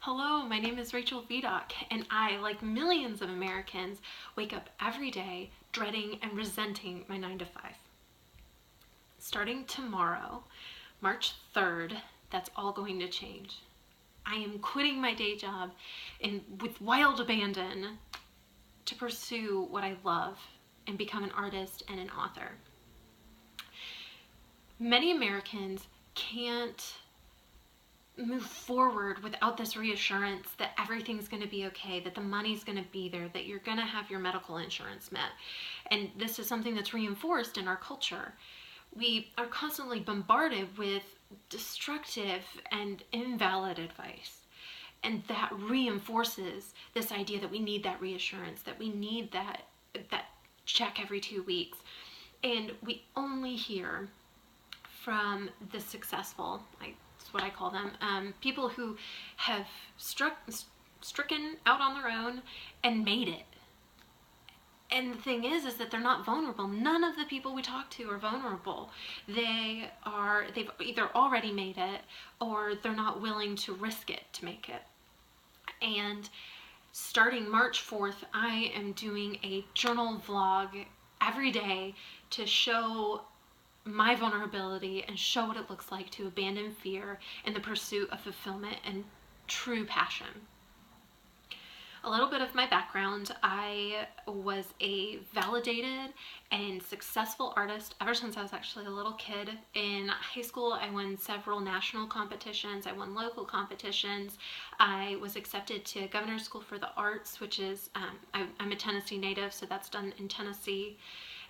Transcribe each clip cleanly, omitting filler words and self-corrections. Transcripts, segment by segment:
Hello, my name is Rachel Vidok, and I, like millions of Americans, wake up every day dreading and resenting my 9 to 5. Starting tomorrow, March 3rd, that's all going to change. I am quitting my day job with wild abandon to pursue what I love and become an artist and an author. Many Americans can't move forward without this reassurance that everything's going to be okay, that the money's going to be there, that you're going to have your medical insurance met. And this is something that's reinforced in our culture. We are constantly bombarded with destructive and invalid advice. And that reinforces this idea that we need that reassurance, that we need that check every 2 weeks. And we only hear from the successful, that's what I call them, people who have stricken out on their own and made it. And the thing is that they're not vulnerable. None of the people we talk to are vulnerable. They've either already made it or they're not willing to risk it to make it. And starting March 4th, I am doing a journal vlog every day to show my vulnerability and show what it looks like to abandon fear in the pursuit of fulfillment and true passion. A little bit of my background: I was a validated and successful artist ever since I was actually a little kid. In high school, I won several national competitions. I won local competitions. I was accepted to Governor's School for the Arts, which is, I'm a Tennessee native, so that's done in Tennessee.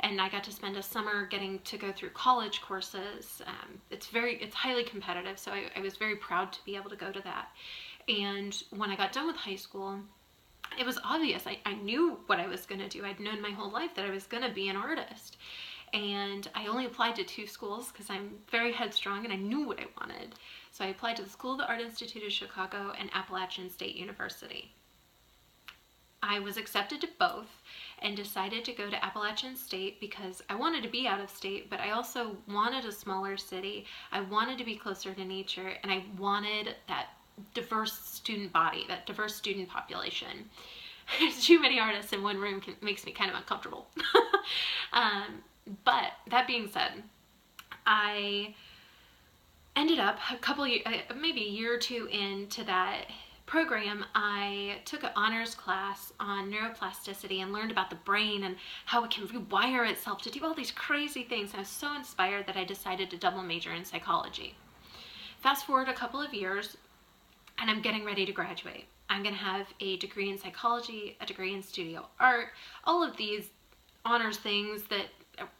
And I got to spend a summer getting to go through college courses. It's highly competitive, so I was very proud to be able to go to that. And when I got done with high school, it was obvious. I knew what I was going to do. I'd known my whole life that I was going to be an artist. And I only applied to 2 schools because I'm very headstrong and I knew what I wanted. So I applied to the School of the Art Institute of Chicago and Appalachian State University. I was accepted to both and decided to go to Appalachian State because I wanted to be out of state, but I also wanted a smaller city. I wanted to be closer to nature, and I wanted that diverse student body, that diverse student population. Too many artists in one room makes me kind of uncomfortable. But that being said, I ended up maybe a year or 2 into that program. I took an honors class on neuroplasticity and learned about the brain and how it can rewire itself to do all these crazy things. I was so inspired that I decided to double major in psychology. Fast forward a couple of years, and I'm getting ready to graduate. I'm going to have a degree in psychology, a degree in studio art, all of these honors things that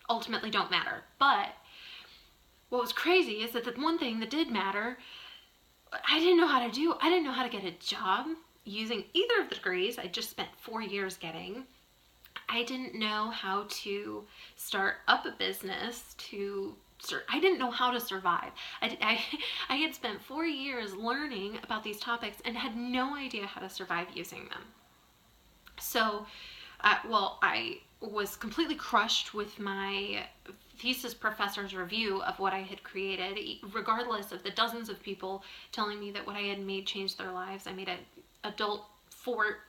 ultimately don't matter. But what was crazy is that the one thing that did matter, I didn't know how to do. I didn't know how to get a job using either of the degrees I just spent 4 years getting. I didn't know how to start up a business, I didn't know how to survive. I had spent 4 years learning about these topics and had no idea how to survive using them. So, I was completely crushed with my thesis professor's review of what I had created, regardless of the dozens of people telling me that what I had made changed their lives. I made an adult fort,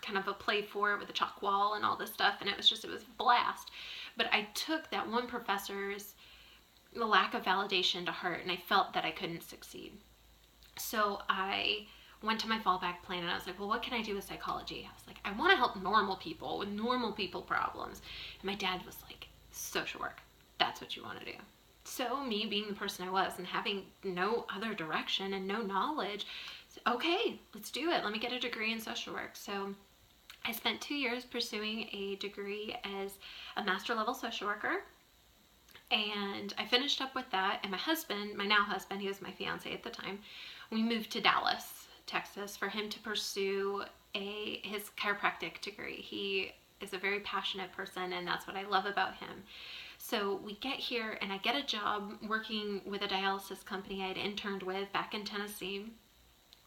kind of a play fort with a chalk wall and all this stuff, and it was a blast. But I took that one professor's lack of validation to heart, and I felt that I couldn't succeed. So I went to my fallback plan, and I was like, well, what can I do with psychology? I was like, I want to help normal people with normal people problems. And my dad was like, social work, that's what you want to do. So me being the person I was and having no other direction and no knowledge, okay, let's do it. Let me get a degree in social work. So I spent 2 years pursuing a degree as a master level social worker. And I finished up with that, and my husband, my now husband, he was my fiance at the time, we moved to Dallas, Texas, for him to pursue his chiropractic degree. He is a very passionate person, and that's what I love about him. So we get here, and I get a job working with a dialysis company I had interned with back in Tennessee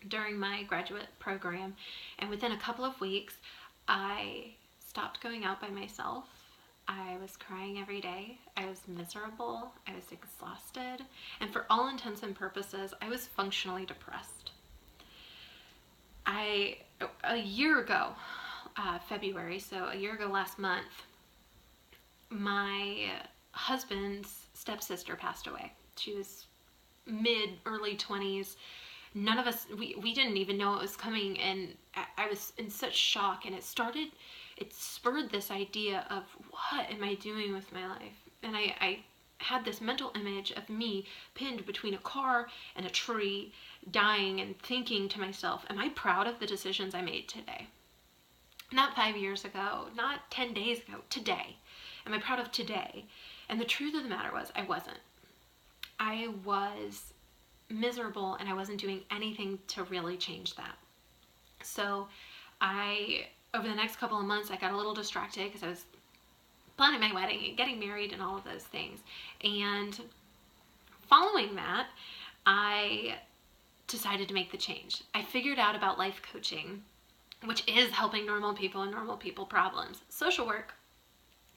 during my graduate program, and within a couple of weeks, I stopped going out by myself. I was crying every day. I was miserable. I was exhausted. And for all intents and purposes, I was functionally depressed. a year ago, February, so a year ago last month, my husband's stepsister passed away. She was early 20s. None of us, we didn't even know it was coming, and I was in such shock, and it spurred this idea of, what am I doing with my life? And I had this mental image of me pinned between a car and a tree, dying, and thinking to myself, am I proud of the decisions I made today? Not 5 years ago, not 10 days ago, today. Am I proud of today? And the truth of the matter was, I wasn't. I was miserable, and I wasn't doing anything to really change that. So over the next couple of months, I got a little distracted because I was planning my wedding and getting married and all of those things. And following that, I decided to make the change. I figured out about life coaching, which is helping normal people and normal people problems. Social work,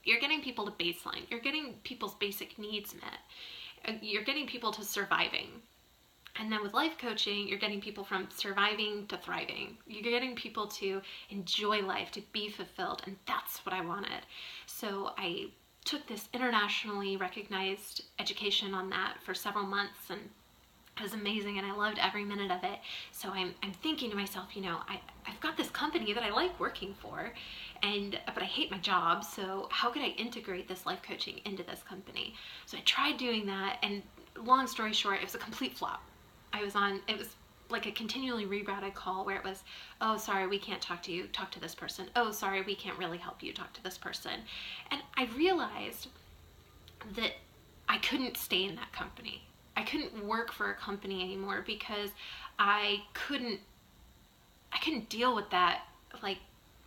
you're getting people to baseline. You're getting people's basic needs met. You're getting people to surviving. And then with life coaching, you're getting people from surviving to thriving. You're getting people to enjoy life, to be fulfilled, and that's what I wanted. So I took this internationally recognized education on that for several months, and it was amazing, and I loved every minute of it. So I'm thinking to myself, I've got this company that I like working for, but I hate my job, so how could I integrate this life coaching into this company? So I tried doing that, and long story short, it was a complete flop. It was like a continually rerouted call where it was, oh, sorry, we can't talk to you, talk to this person. Oh, sorry, we can't really help you, talk to this person. And I realized that I couldn't stay in that company. I couldn't work for a company anymore because I couldn't deal with that, like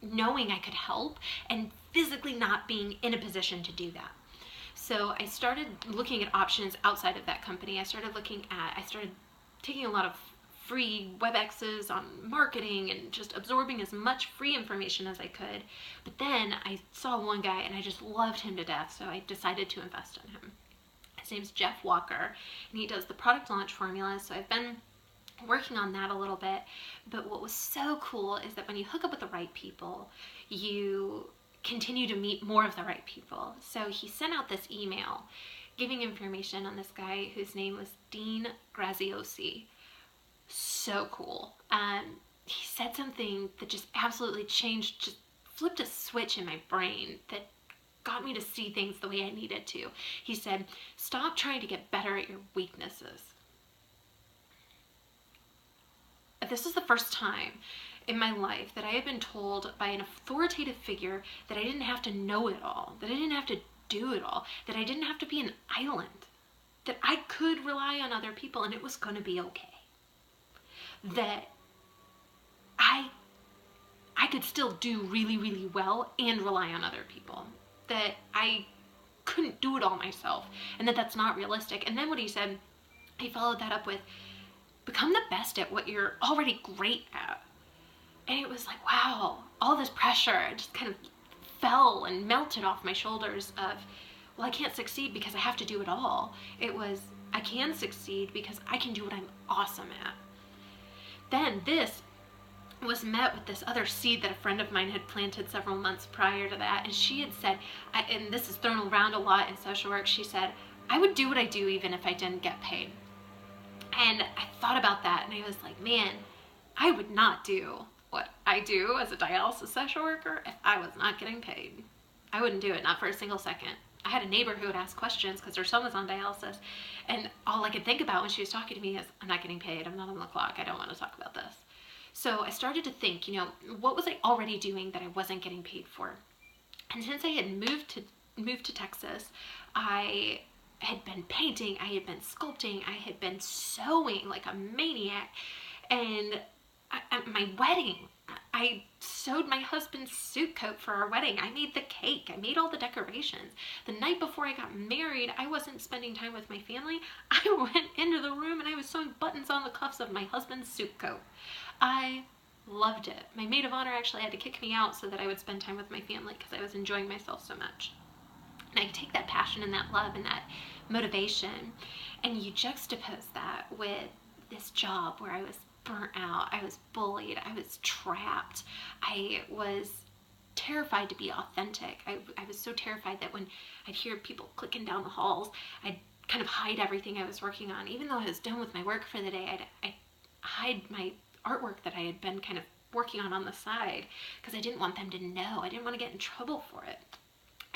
knowing I could help and physically not being in a position to do that. So I started looking at options outside of that company. I started taking a lot of free WebExes on marketing and just absorbing as much free information as I could. But then I saw one guy and I just loved him to death, so I decided to invest in him. His name's Jeff Walker, and he does the product launch formulas, so I've been working on that a little bit. But what was so cool is that when you hook up with the right people, you continue to meet more of the right people. So he sent out this email giving information on this guy whose name was Dean Graziosi. So cool. He said something that just absolutely just flipped a switch in my brain that got me to see things the way I needed to. He said, stop trying to get better at your weaknesses. This is the first time in my life that I had been told by an authoritative figure that I didn't have to know it all, that I didn't have to do it all, that I didn't have to be an island, that I could rely on other people and it was going to be okay. That I could still do really, really well and rely on other people. That I couldn't do it all myself, and that's not realistic. And then what he said, he followed that up with, become the best at what you're already great at. And it was like, wow, all this pressure just kind of fell and melted off my shoulders of, well, I can't succeed because I have to do it all. It was, I can succeed because I can do what I'm awesome at. Then this was met with this other seed that a friend of mine had planted several months prior to that. And she had said, and this is thrown around a lot in social work, she said, I would do what I do even if I didn't get paid. And I thought about that and I was like, man, I would not do what I do as a dialysis social worker if I was not getting paid. I wouldn't do it, not for a single second. I had a neighbor who would ask questions because her son was on dialysis, and all I could think about when she was talking to me is, I'm not getting paid, I'm not on the clock, I don't want to talk about this. So I started to think, what was I already doing that I wasn't getting paid for? And since I had moved to Texas, I had been painting, I had been sculpting, I had been sewing like a maniac, and at my wedding, I sewed my husband's suit coat for our wedding. I made the cake. I made all the decorations. The night before I got married, I wasn't spending time with my family. I went into the room and I was sewing buttons on the cuffs of my husband's suit coat. I loved it. My maid of honor actually had to kick me out so that I would spend time with my family because I was enjoying myself so much. And I take that passion and that love and that motivation, and you juxtapose that with this job where I was burnt out. I was bullied. I was trapped. I was terrified to be authentic. I was so terrified that when I'd hear people clicking down the halls, I'd kind of hide everything I was working on. Even though I was done with my work for the day, I'd hide my artwork that I had been kind of working on the side because I didn't want them to know. I didn't want to get in trouble for it.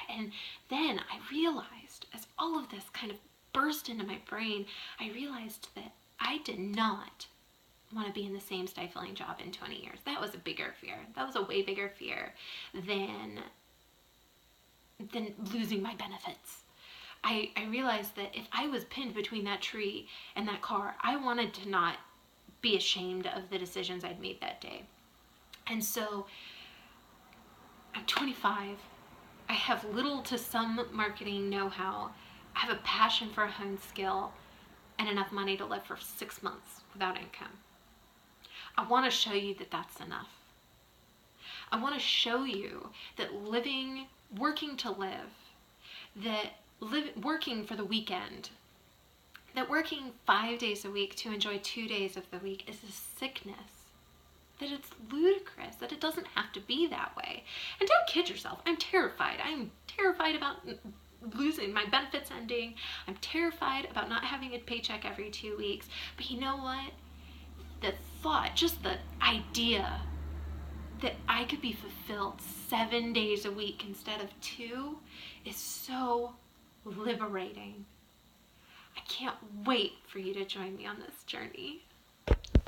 And then I realized, as all of this kind of burst into my brain, I realized that I did not want to be in the same stifling job in 20 years. That was a bigger fear. That was a way bigger fear than losing my benefits. I realized that if I was pinned between that tree and that car, I wanted to not be ashamed of the decisions I'd made that day. And so I'm 25. I have little to some marketing know-how. I have a passion for a honed skill and enough money to live for 6 months without income. I want to show you that that's enough. I want to show you that working to live, working for the weekend, that working 5 days a week to enjoy 2 days of the week is a sickness, that it's ludicrous, that it doesn't have to be that way. And don't kid yourself. I'm terrified. I'm terrified about losing my benefits ending. I'm terrified about not having a paycheck every 2 weeks. But you know what? The thought, just the idea that I could be fulfilled 7 days a week instead of 2 is so liberating. I can't wait for you to join me on this journey.